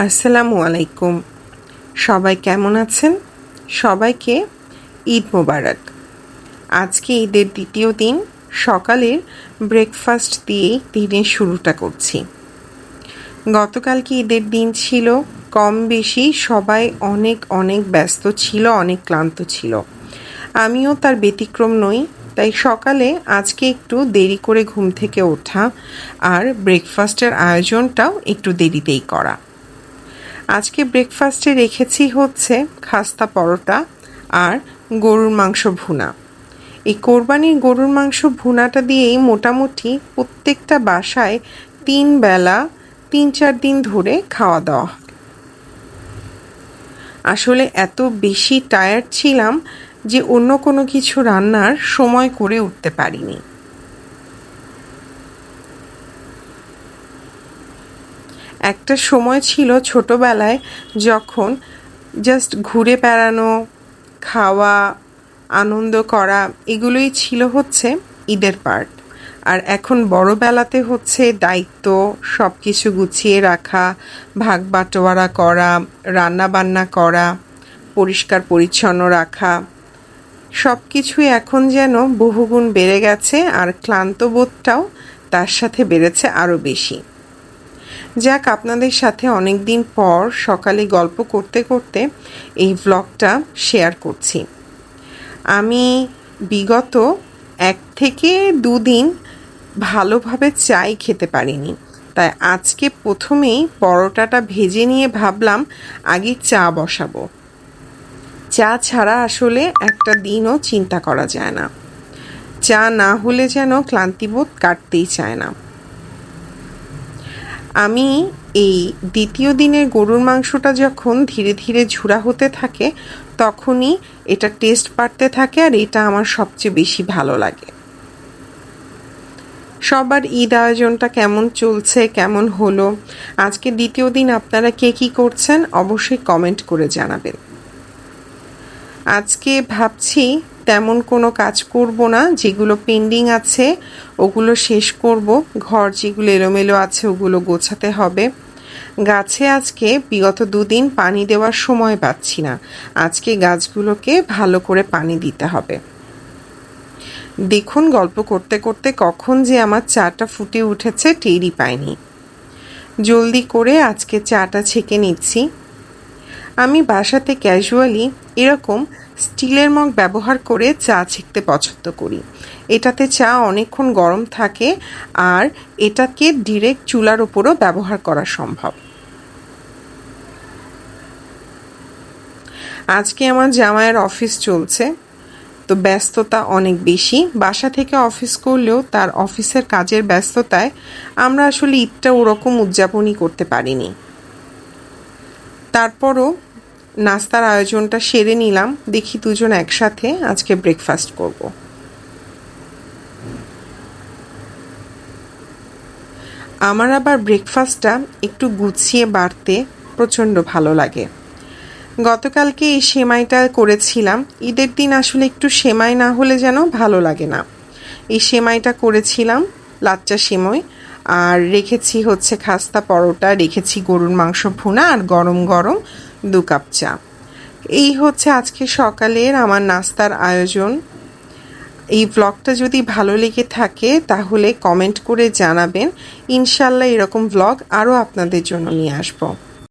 আসসালামু আলাইকুম। সবাই কেমন আছেন? সবাইকে ঈদ মোবারক। আজকে ঈদের দ্বিতীয় দিন, সকালের ব্রেকফাস্ট দিয়েই দিনের শুরুটা করছি। গতকালকে ঈদের দিন ছিল, কম বেশি সবাই অনেক অনেক ব্যস্ত ছিল, অনেক ক্লান্ত ছিল। আমিও তার ব্যতিক্রম নই, তাই সকালে আজকে একটু দেরি করে ঘুম থেকে ওঠা আর ব্রেকফাস্টের আয়োজনটাও একটু দেরিতেই করা। আজকে ব্রেকফাস্টে রেখেছি হচ্ছে খাস্তা পরোটা আর গরুর মাংস ভুনা। এই কোরবানির গরুর মাংস ভুনাটা দিয়েই মোটামুটি প্রত্যেকটা বাসায় 3 বেলা 3-4 দিন ধরে খাওয়া দাওয়া। আসলে এত বেশি টায়ার্ড ছিলাম যে অন্য কোনো কিছু রান্নার সময় করে উঠতে পারিনি। একটা সময় ছিল ছোটবেলায় যখন জাস্ট ঘুরে বেড়ানো, খাওয়া, আনন্দ করা এগুলোই ছিল হচ্ছে ঈদের পার্ট। আর এখন বড়বেলাতে হচ্ছে দায়িত্ব, সব কিছু গুছিয়ে রাখা, ভাগ বাটোয়ারা করা, রান্না বান্না করা, পরিষ্কার পরিচ্ছন্ন রাখা, সব কিছুই এখন যেন বহুগুণ বেড়ে গেছে আর ক্লান্ত বোধটাও তার সাথে বেড়েছে আরও বেশি। যাক, আপনাদের সাথে অনেক দিন পর সকালে গল্প করতে করতে এই ভ্লগটা শেয়ার করছি। আমি বিগত 1 থেকে 2 দিন ভালোভাবে চাই খেতে পারিনি, তাই আজকে প্রথমেই পরোটাটা ভেজে নিয়ে ভাবলাম আগে চা বসাবো। চা ছাড়া আসলে একটা দিনও চিন্তা করা যায় না। চা না হলে যেন ক্লান্তিবোধ কাটতেই চায় না। আমি এই দ্বিতীয় দিনের গরুর মাংসটা যখন ধীরে ধীরে ঝুরা হতে থাকে তখনই এটা টেস্ট বাড়তে থাকে আর এটা আমার সবচেয়ে বেশি ভালো লাগে। সবার ঈদ আয়োজনটা কেমন চলছে, কেমন হলো, আজকে দ্বিতীয় দিন আপনারা কে কী করছেন অবশ্যই কমেন্ট করে জানাবেন। আজকে ভাবছি তেমন কোনো কাজ করব না, যেগুলো পেন্ডিং আছে ওগুলো শেষ করব, ঘর যেগুলো এলোমেলো আছে ওগুলো গোছাতে হবে। গাছে আজকে বিগত 2 দিন পানি দেওয়ার সময় পাচ্ছি না, আজকে গাছগুলোকে ভালো করে পানি দিতে হবে। দেখুন, গল্প করতে করতে কখন যে আমার চাটা ফুটে উঠেছে টেরই পাইনি। জলদি করে আজকে চাটা ছেঁকে নিচ্ছি। আমি বাসাতে ক্যাজুয়ালি এরকম স্টিলের মগ ব্যবহার করে চা ছেঁকতে পছন্দ করি। এটাতে চা অনেকক্ষণ গরম থাকে আর এটাকে ডিরেক্ট চুলার উপরও ব্যবহার করা সম্ভব। আজকে আমার জামাইয়ের অফিস চলছে, তো ব্যস্ততা অনেক বেশি। বাসা থেকে অফিস করলেও তার অফিসের কাজের ব্যস্ততায় আমরা আসলে ঈদটা ওরকম উদযাপনই করতে পারিনি। তারপরও নাস্তার আয়োজনটা সেরে নিলাম, দেখি দুজন একসাথে আজকে ব্রেকফাস্ট করব। আমার আবার ব্রেকফাস্টটা একটু গুছিয়ে বাড়তে প্রচণ্ড ভালো লাগে। গতকালকে এই সেমাইটা করেছিলাম। ঈদের দিন আসলে একটু সেমাই না হলে যেন ভালো লাগে না। এই সেমাইটা করেছিলাম, লাচ্চা সেমাই, আর রেখেছি হচ্ছে খাস্তা পরোটা, রেখেছি গরুর মাংস ভুনা আর গরম গরম 2 কাপ চা। এই হচ্ছে আজকে সকালের আমার নাস্তার আয়োজন। এই ভ্লগটা যদি ভালো লেগে থাকে তাহলে কমেন্ট করে জানাবেন। ইনশাল্লাহ এরকম ভ্লগ আরও আপনাদের জন্য নিয়ে আসবো।